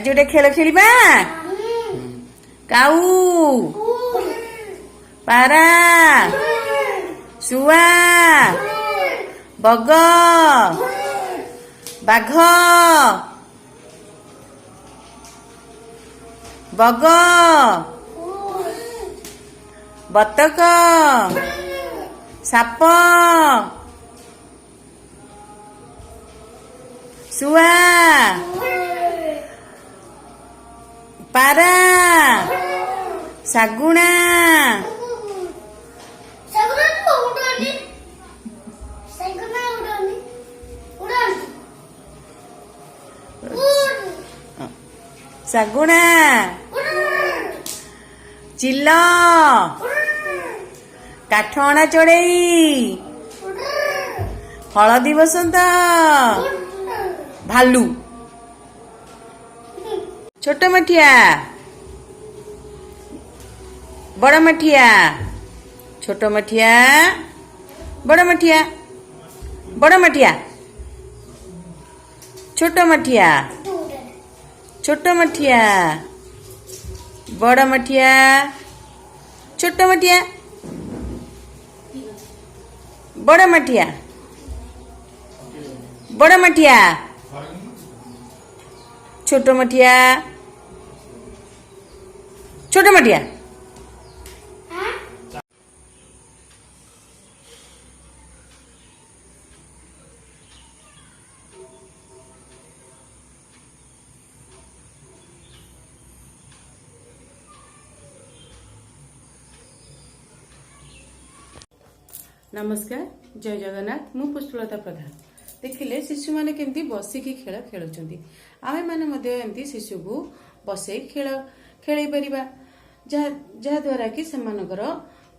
आज गोटे खेल खेलिबा काऊ पारा शुआ बग बाघ बग बतक साप शुआ पारा शागुणा शागुणा चिल्ल काठअणा चढ़ई हलदी बसंत भालू छोट मठिया बड़ मठिया छोट मठिया बड़ मठिया बड़ मठिया छोट मठिया छोट मठिया बड़ मठिया छोट मठिया बड़ मठिया बड़ मठिया छोट मठिया छोट मठिया नमस्कार जय जगन्नाथ मु पुष्पलता प्रधान देखिले शिशु माने केमती बसिकी खेल खेलुचंती आमे माने मध्ये एमती शिशु को बसई खेल खेलै परिबा जा द्वारा कि सेमानकर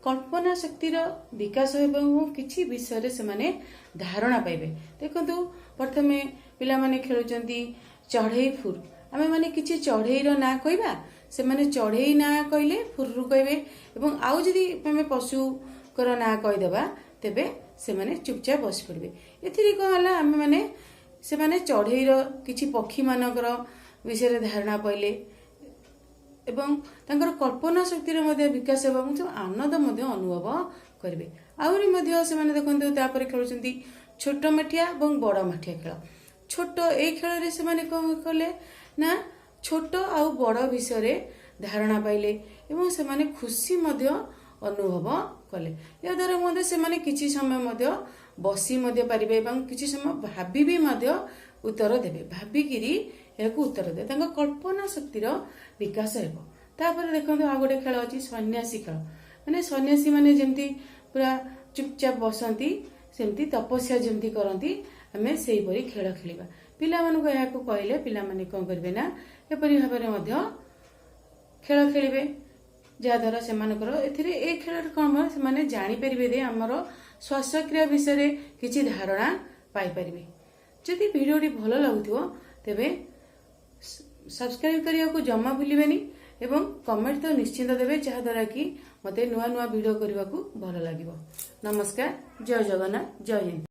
कल्पना शक्तिर विकास एवं किछि विषय से माने धारणा पाइबे देखंतु प्रथमे पिला माने खेलुचंती चढ़ई फुर आमे माने किछि चढ़ई रो ना कहबा से माने चढ़ई ना कहले फुररु कहबे एवं आउ जदी आमे पशु कर ना कहीदेवा तेबे से माने चुपचाप बस पड़े एथिरे कहला आमे माने से माने चढ़ई रो किछि पक्षी मानकर विषय धारणा पाइले एवं तांकर कल्पना शक्ति मध्ये विकास एवं आनंद मध्ये अनुभव करिवे आउरी मध्ये से माने देखंतु तापर खेलुचंती छोट मठिया एवं बड़ मठिया खेल छोट ए खेल रे से माने कहले ना छोट आ बड़ विषय धारणा पाइले एवं से माने खुशी मध्ये अनुभव कले या द्वारा मध्ये से माने किछि समय मध्ये बसी मध्ये पारिबे एवं किछि समय भाबी भी मध्ये उत्तर देबे भाबी गिरी याकू उत्तर दे तांका कल्पना शक्तिर विकास हेबो तापर देखंतु आ गोटे खेल अछि सन्यासी खेल माने सन्यासी माने जेमती पूरा चुपचाप बसंती सेमती तपस्या जेमती करंती हमें सेही परी खेल खेलिबा पिला मानको याकू कहले पिला माने कोन करबे ना एपरी भाबरे मध्ये खेल खेलिबे जहाद्वारा से एथिरे ए खेल कौन से जानी परिबे दे हमर श्वासक्रिया विषय किछि धारणा पाई परिबे जदि वीडियोटी भल लागुथिबो तेबे सब्सक्राइब करिया को जमा भूलिबेनी एवं कमेंट तो निश्चित देबे जहाद्वारा कि मते नुआ नुआ वीडियो करबा को भल लागिबो नमस्कार जय जगन्नाथ जय हिंद।